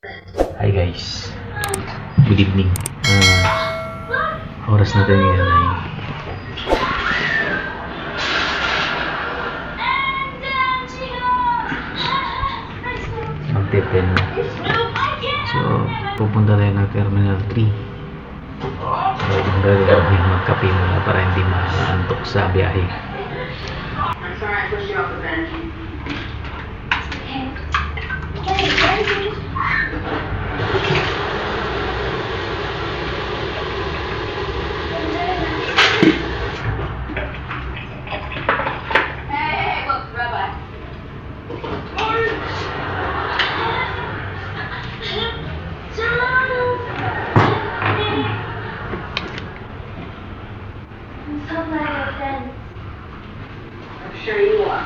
Hi guys, good evening. Oras natin ngayon ay magtipin. So, pupunta tayo ng Terminal 3. So, magkape muna para hindi maantok sa biyahe. I'm sorry I pushed you off the bench. Hey, look, Rabbi. I'm so glad you're friends. I'm sure you are.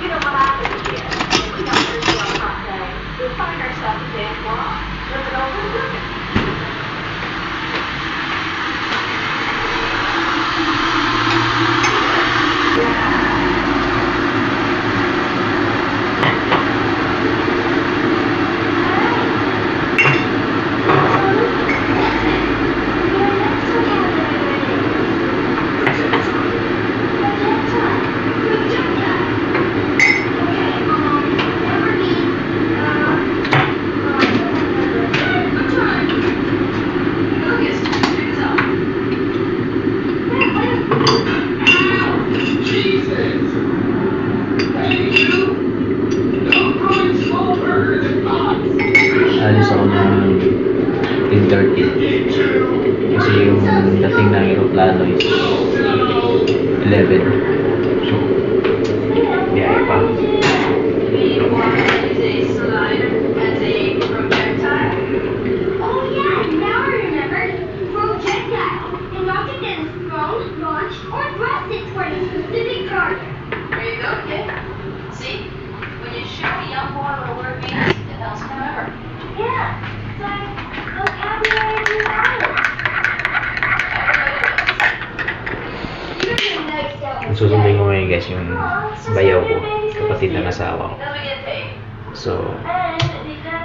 You know what happens here? When we got thirsty on a hot day, we find ourselves a damn wrong. Flip it over and look at it. Alis ako ng 10:30 kasi yung dating ng aeroplano is 11. So, biyahe pa. Oh yeah, now I remember. Projectile. And nothing that is thrown, launched, or thrusted toward a specific target. There you go, kid. See? When you show a young boy what a word means, it helps him remember. Yeah, it's like vocabulary in your life. Susundin ko ngayon guys yung bayaw ko, kapatid ng asawa ko. So,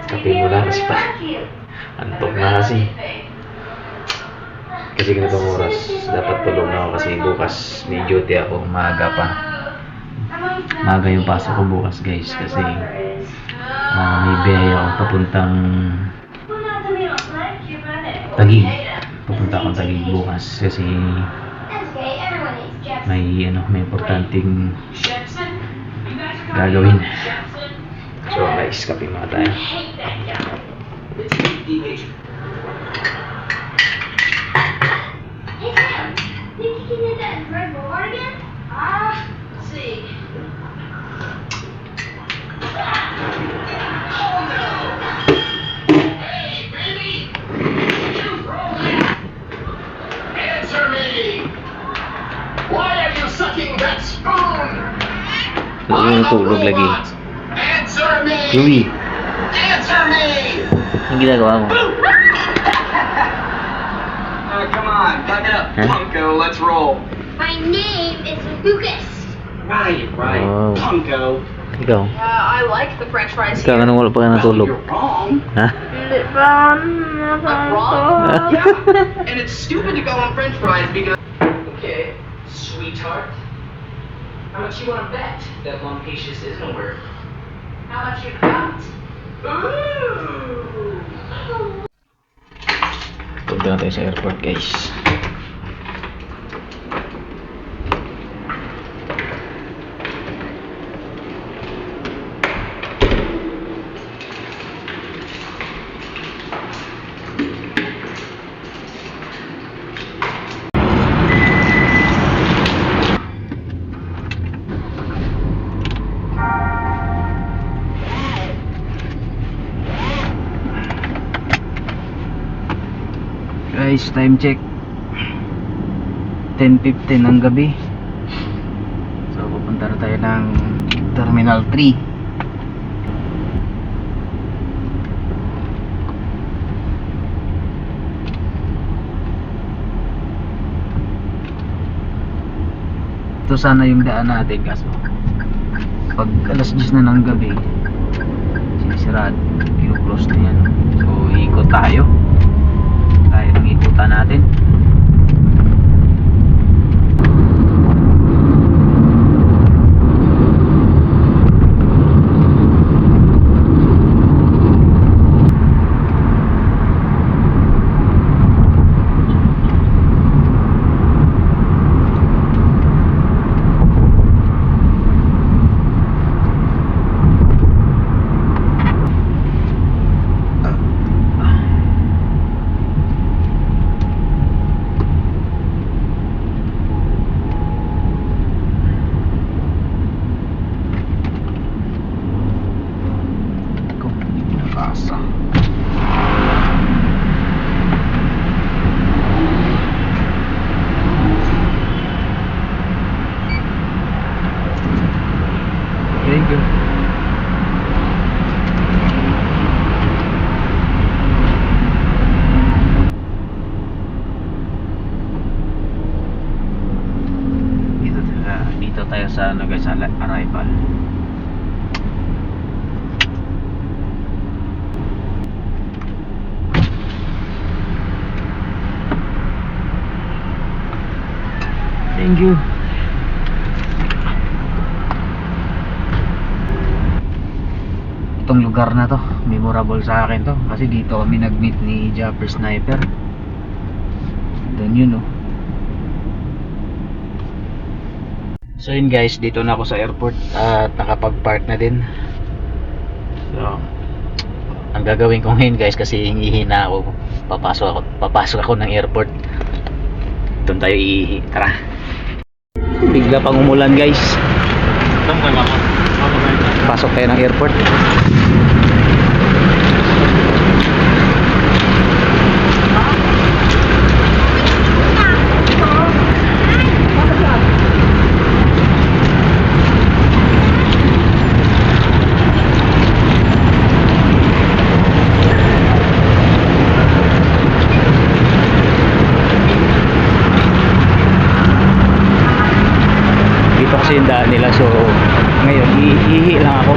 kape muna kasi pa antok na kasi. Kasi ganitong oras, dapat tulog na ako kasi bukas may duty ako, maaga pa. Maaga yung pasok ko bukas guys kasi may biyaya ako papuntang Taguig. Papunta akong Taguig bukas kasi may importanteng gagawin. So guys, kape muna tayo. Hey Sam, think you can hit that red ball again? Let's see. Hey, baby! You rolling? Answer me! Why are you sucking that spoon? Ano tulog lagi? Answer me! Chloe, Answer me! ang ginagawa mo? Come on, back it up, Huh? Punko. Let's roll. My name is Lucas. Right, Oh. Punko. Ikaw? I like the French fries Ikaw, anong wala pa ka natulog? You're wrong. Ha? I'm wrong. Yeah, and it's stupid to go on French fries because. Okay, sweetheart. How much you want to bet that Lumpatius isn't worth? How much you got? Ooh. Punta na tayo sa airport guys. Guys, time check 10:15 ng gabi. So pupunta na tayo ng Terminal 3. Dito sana yung daan natin kaso pag alas 10 na ng gabi sinisirado, kino-close na yan. So ikot tayo ng ikutan natin. Thank you. Dito tayo sa ano guys, sa arrival. Thank you. Itong lugar na to, memorable sa akin to kasi dito kami nag-meet ni Japper Sniper. Doon yun oh. So yun guys, dito na ako sa airport at nakapag-park na din. So ang gagawin ko ngayon guys, kasi hingihi na ako, papasok ako ng airport. Doon tayo iihi, tara. Bigla pang umulan guys. Pasok tayo ng airport. Dito kasi yung daan nila, so ngayon iihi lang ako.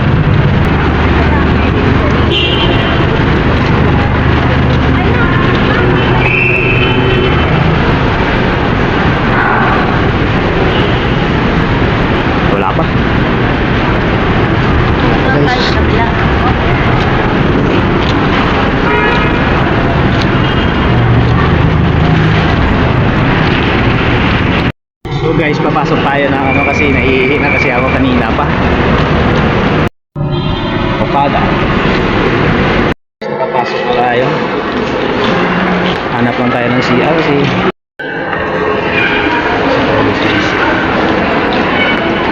Wala pa. So guys, papasok tayo ng ano kasi naiihi na kasi ako kanina pa. Papada. Papasok na tayo. Hanap lang tayo ng CR kasi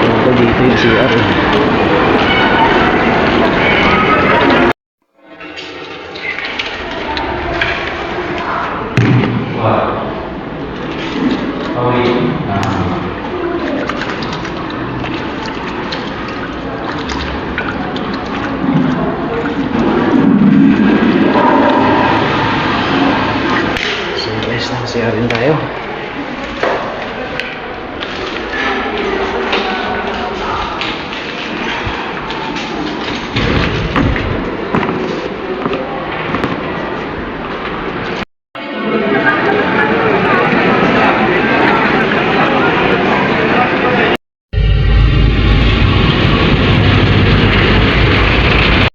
ito dito yung CR. Wow. So guys, nakasiya rin tayo.